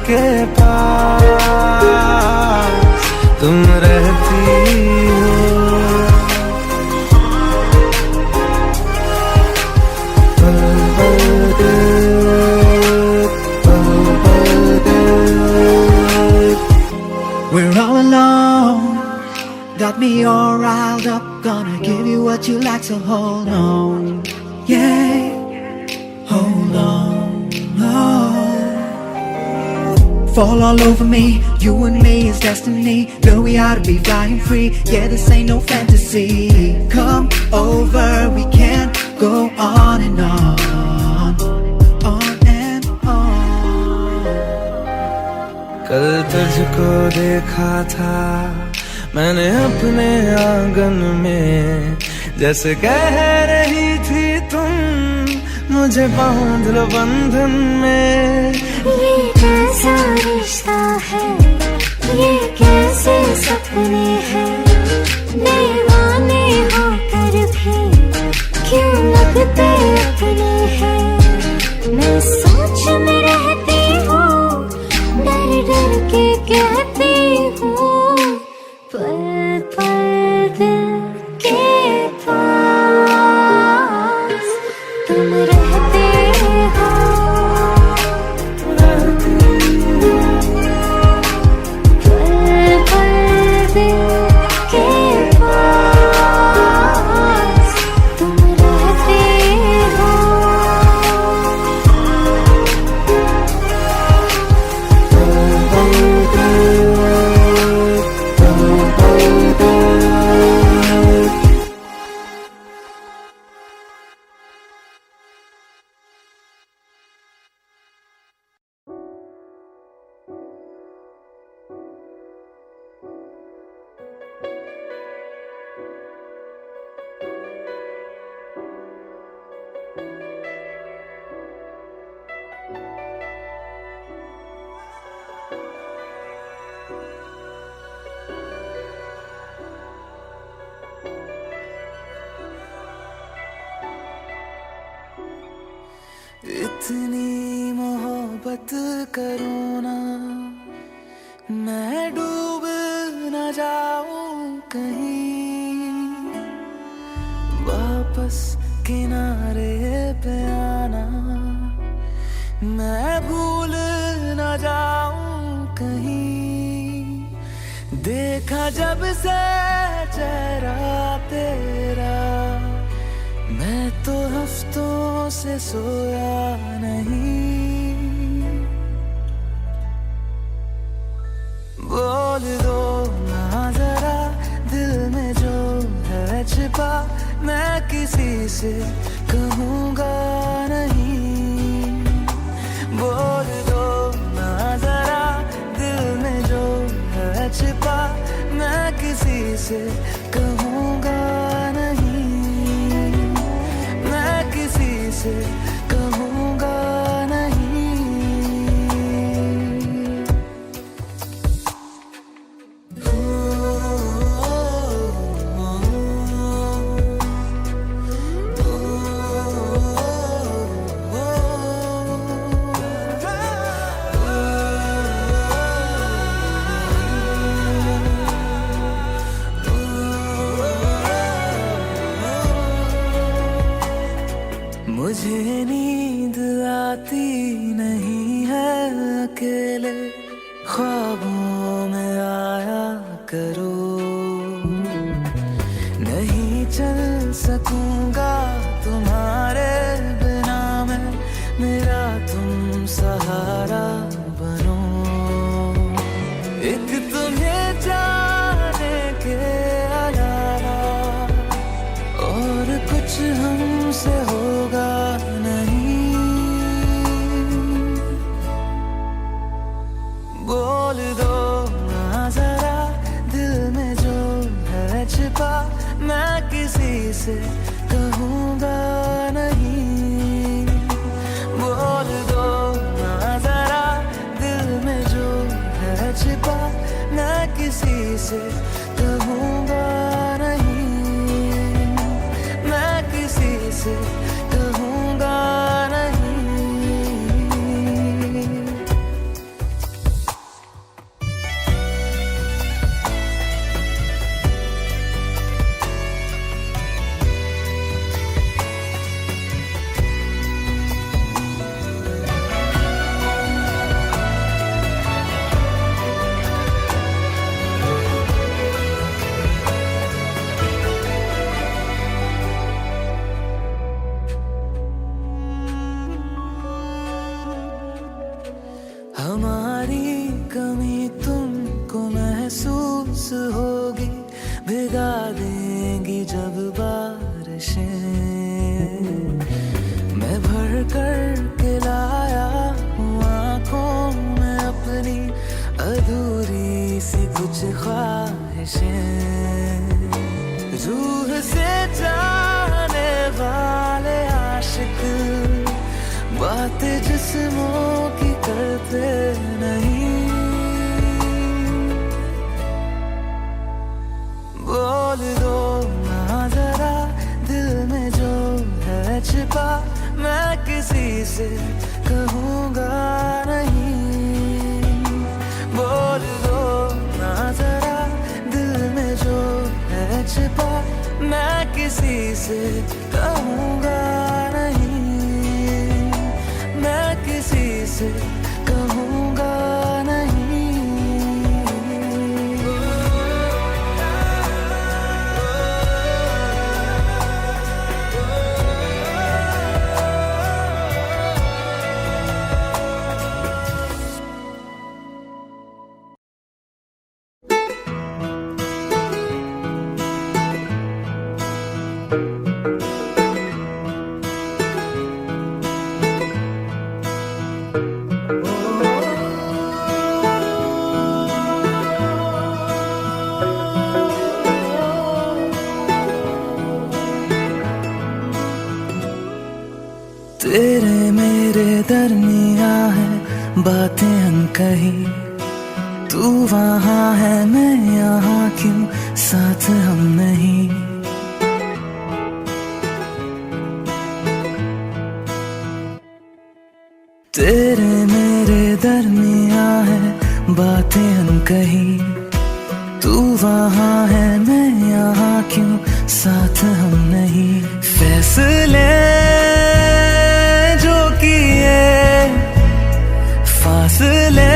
के पास तुम रहती हो। We're all alone, got me all riled up. Gonna give you what you like, so hold on. Yeah, hold on. Oh. Fall all over me, you and me is destiny. Girl, we ought to be flying free. Yeah, this ain't no fantasy. Come over, we can go on and on. On and on. कल तुझको देखा था मैंने अपने आंगन में, जैसे कह रही थी तुम मुझे बांध लो बंधन में। ये कैसा रिश्ता है, ये कैसे सपने हैं, दीवाने होकर भी क्यों लगते अपने हैं। मैं सोच में रहती हूँ, डर डर के कहती हूँ, पल पल दिल जाऊं कहीं, वापस किनारे पे आना, मैं भूल न जाऊं कहीं। देखा जब से चेहरा तेरा, मैं तो हफ्तों से सोया नहीं। बोल दो ना जरा दिल में जो है छिपा, मैं किसी से कहूँगा नहीं। बोल दो ना जरा दिल में जो है छिपा, मैं किसी से कहूँगा नहीं, मैं किसी से कहूँगा नहीं। मुझे नींद आती नहीं है अकेले, ख्वाबों में आया करो। नहीं चल सकूंगा तुम्हारे बिना मैं, मेरा तुम सहारा बनो। एक तुम्हें जाने के अलावा और कुछ हमसे होगा नहीं। बोल दो ना जरा दिल में जो है छिपा, मैं किसी से कहूँगा नहीं। बोल दो ना जरा दिल में जो है छिपा, मैं किसी से कहूँगा नहीं, मैं किसी से कहूँगा नहीं। हमारी कमी तुमको महसूस होगी, भिगा देंगी जब बारिशें। मैं भर कर के लाया हूँ आँखों में अपनी अधूरी सी कुछ ख्वाहिशें। रूह से जाने वाले आशिक बातें जिस्मों की करते नहीं। बोल दो ना जरा दिल में जो है छिपा, मैं किसी से कहूँगा नहीं। बोल दो ना जरा दिल में जो है छिपा, मैं किसी से कहूँगा नहीं, मैं किसी से कहूँगा नहीं। तेरे मेरे दरमिया है बातें अनकही, तू वहाँ है मैं यहाँ, क्यों साथ हम नहीं। तेरे मेरे दरमिया है बातें अनकही, तू वहाँ है मैं यहाँ क्यों, साथ हम नहीं। फैसले जो किए फासले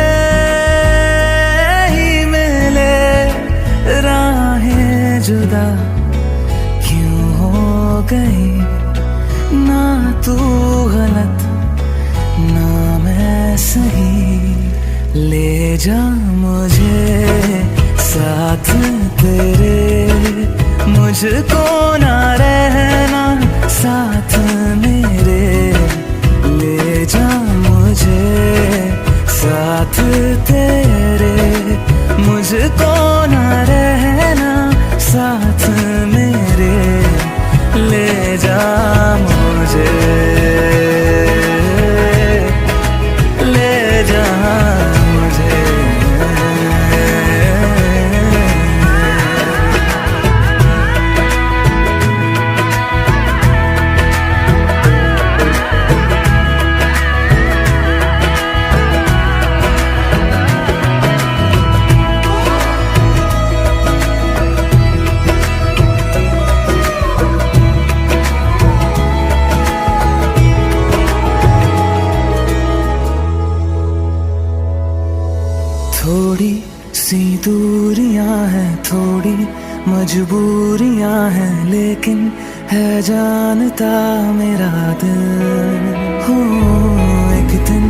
ही मिले, राहें जुदा क्यों हो गई। ना तू गलत ना मैं सही, ले जा मुझे साथ तेरे, मुझको ना रहना साथ मेरे। ले जा मुझे साथ तेरे, मुझको ना रहना साथ मेरे। ले जा मुझे, ले जा मुझे। थोड़ी सी दूरियां हैं, थोड़ी मजबूरियां हैं, लेकिन है जानता मेरा दिल। हो एक दिन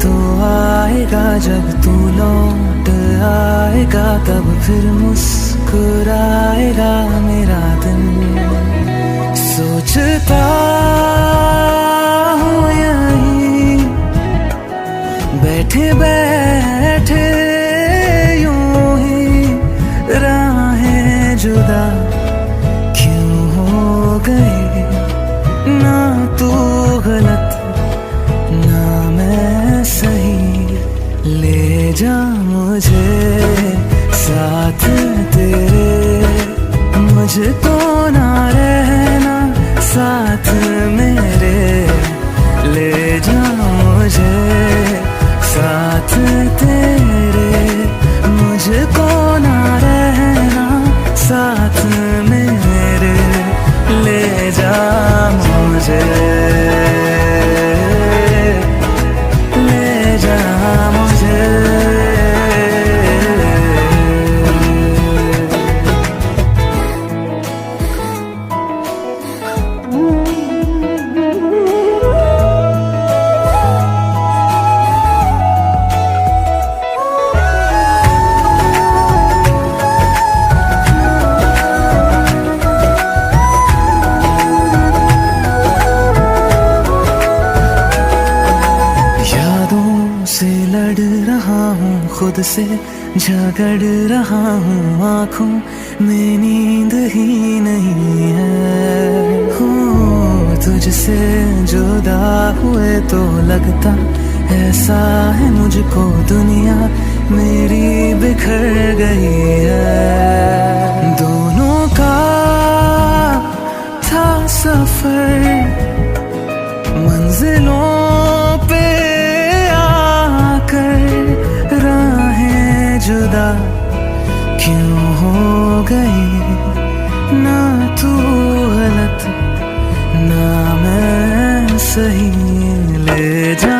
तो आएगा जब तू लौट आएगा, तब फिर मुस्कुराएगा मेरा दिल। सोचता हूँ यहीं बैठे बैठे जुदा क्यों हो गई। ना तू गलत ना मैं सही, ले जा मुझे साथ तेरे, मुझको ना रहना साथ मेरे। ले जा मुझे साथ तेरे, मुझको ना रहना साथ मेरे। ले जा मुझे, ले जा मुझे। खुद से झगड़ रहा हूँ, आँखों में नींद ही नहीं है। हो तुझसे जुदा हुए तो लगता ऐसा है मुझको, दुनिया मेरी बिखर गई है। दोनों का था सफर, मंजिलों पे आकर राहें जुदा क्यों हो गई। ना तू गलत ना मैं सही, ले जा